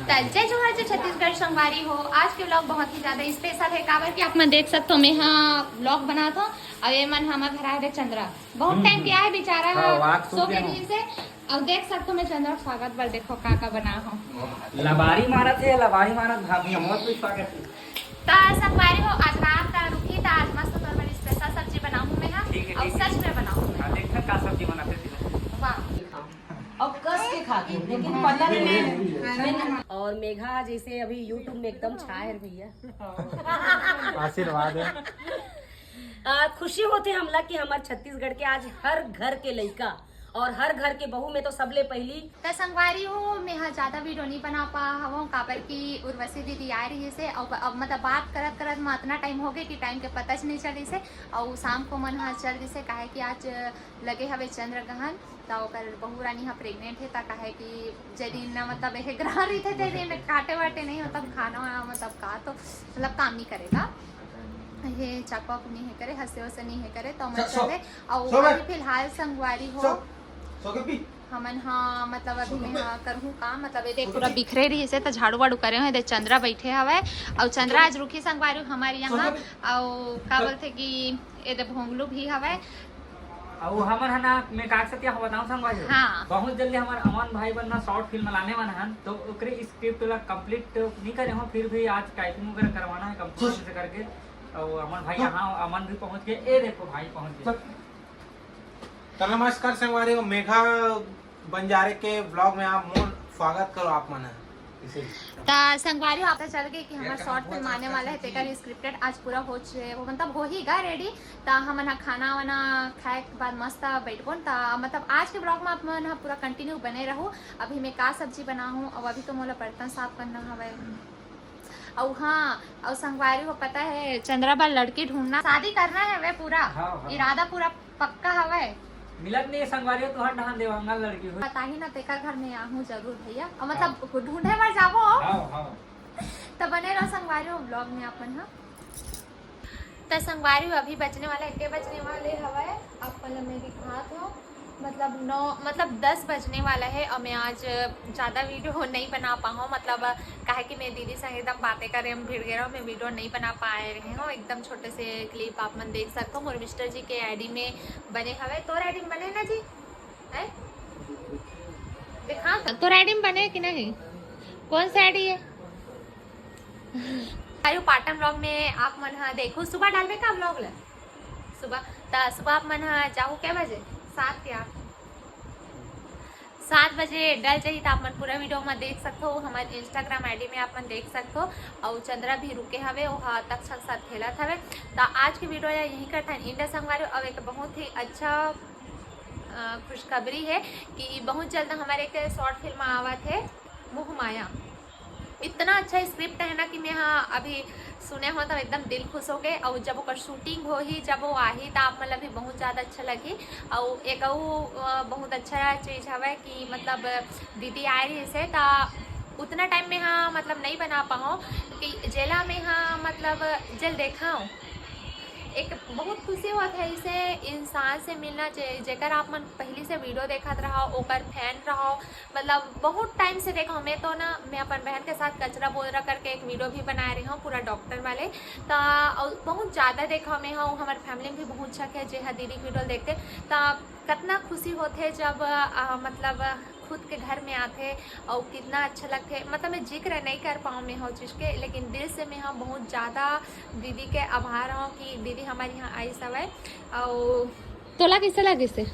जय जोहार जय छत्तीसगढ़ संगवारी हो। आज के ब्लॉग बहुत ही ज्यादा स्पेशल है काबर कि आप मन देख सकते हो मैं यहाँ ब्लॉग बना था और ये मन हमारे घर आए चंद्रा बहुत टाइम किया है बेचारा सो के दिन से। अब देख सकते हो मैं चंद्रा स्वागत पर देखो का बना हूँ लबारी मारत भाभी हम बहुत स्वागत है। तो संगवारी हो आज रात रुकी था आज मस्त स्पेशल सब्जी बनाऊँ मैं और सच में बनाऊँ देखा का सब्जी बनाते और कस के खाती हूँ लेकिन पलक में और मेघा जैसे अभी यूट्यूब में एकदम छाए है भैया आशीर्वाद है। खुशी होते हमला कि हमारे छत्तीसगढ़ के आज हर घर के लड़का और हर घर के बहू में तो सबले पहली तो संगवारी हो मैं यहाँ ज्यादा वीडियो नहीं बना पा हूँ काबर की उर्वशी दीदी आ रही से और अब मतलब बात करत करत में इतना टाइम हो गया कि टाइम के पता नहीं चली से और शाम को मन हाँ चल जैसे काहे कि आज लगे हवे चंद्रग्रहण तो बहू रानी हाँ प्रेग्नेंट है काहे कि जे दिन मतलब एक ग्रहण रही थे दिन काटे वाटे नहीं मतलब खाना मतलब का तो मतलब काम नहीं करेगा ये चाकवा नहीं है करे हंसे वसे नहीं है करे तो मैं चले और अभी फिलहाल संगवारी हो हमन हाँ मतलब अभी मैं करूँ काम मतलब ये पूरा बिखरे रही से तो झाड़ू वाड़ू करे हुए चंद्रा बैठे हवे और चंद्रा आज रुकी संगवारी हमारे यहाँ और का बोलते कि ये भोंगलू भी हवे और हमर हना मैं का सकती हूं बताऊं संगवारी हाँ बहुत जल्दी हमार अमन भाई बनना शॉर्ट फिल्म लाने वाला है तो ओकरे स्क्रिप्ट ला कंप्लीट नहीं करे हो फिर भी आज टाइपिंग वगैरह करवाना है कंप्लीट से करके और अमन भाई यहाँ अमन भी पहुंच गए। ए देखो भाई पहुंच गए। तो नमस्कार संगवारी मेघा बंजारे के ब्लॉग में आप मोर स्वागत करो आप मन तो संगवारी आपको चल गए कि हमारा शॉर्ट फिल्म आने वाला है तेकर स्क्रिप्टेड आज पूरा हो वो मतलब हो ही गा रेडी तो हम खाना वाना खाए के बाद मस्त बैठबो तो मतलब आज के ब्लॉग में आप मन पूरा कंटिन्यू बने रहूँ। अभी मैं का सब्जी बना हूँ और अभी तो मोला बर्तन साफ करना हवे और हाँ और संगवारी को पता है चंद्रा बाल लड़की ढूंढना शादी करना है वे पूरा इरादा पूरा पक्का हवे मिलत नहीं संगवारी तो हर ढहान देवांगा लड़की हो पता ही ना तेकर घर में आहूँ जरूर भैया और मतलब ढूंढे बार जाबो तो बने रहो संगवारी ब्लॉग में अपन हाँ तो संगवारी अभी बचने वाला 1 बजने वाले हवा है आप मैं दिखा दो मतलब 10 बजने वाला है और मैं आज ज़्यादा वीडियो नहीं बना पाऊँ मतलब काहे कि मैं दीदी संग एकदम बातें कर हम भिड़ गए मैं वीडियो नहीं बना पा रहे हूँ। एकदम छोटे से क्लिप आप मन देख सकते हो मोर मिस्टर जी के आईडी में बने हवे तोर आईडी में बने ना जी है दिखा तोर आईडी में बने कि नहीं कौन सा आईडी है आयु पाटन ब्लॉग में आप मन हाँ देखो सुबह डालवे का ब्लॉग ला सुबह आप मन हाँ जाओ क्या बजे 7 बजे डल जाइए तो आप मन पूरा वीडियो में देख सकते हो। हमारे इंस्टाग्राम आईडी में आप मन देख सकते हो और चंद्रा भी रुके हवे और तक साथ खेलत हवे। तो आज की वीडियो यही करता है इंडा संगवारी और एक बहुत ही अच्छा खुशखबरी है कि बहुत जल्द हमारे एक शॉर्ट फिल्म आवत है मोह माया। इतना अच्छा स्क्रिप्ट है ना कि मैं हाँ अभी सुने हो तो एकदम दिल खुश हो गए और जब वो शूटिंग हो ही जब वो आही तो आप मतलब भी बहुत ज़्यादा अच्छा लगी और एक बहुत अच्छा चीज़ है कि मतलब दीदी आ रही से तो उतना टाइम में हाँ मतलब नहीं बना पाऊँ कि जेला में हाँ मतलब जल देखा हूँ एक बहुत खुशी होता है इसे इंसान से मिलना चाहिए जेकर आप मन पहली से वीडियो देखत रहो ओकर फैन रहो मतलब बहुत टाइम से देखो मैं तो ना मैं अपन बहन के साथ कचरा बोदरा करके एक वीडियो भी बना रही हूँ पूरा डॉक्टर वाले तो बहुत ज़्यादा देखा मैं हूँ हमारे फैमिली में भी बहुत शक है जे हाँ दीदी वीडियो देखते तो कितना खुशी होते जब मतलब खुद के घर में आते और कितना अच्छा लगते मतलब मैं जिक्र नहीं कर पाऊँ मैं हो चीज़ के लेकिन दिल से मैं हाँ बहुत ज़्यादा दीदी के आभार हूँ कि दीदी हमारे यहाँ आई सब है और तोला किससे लगे से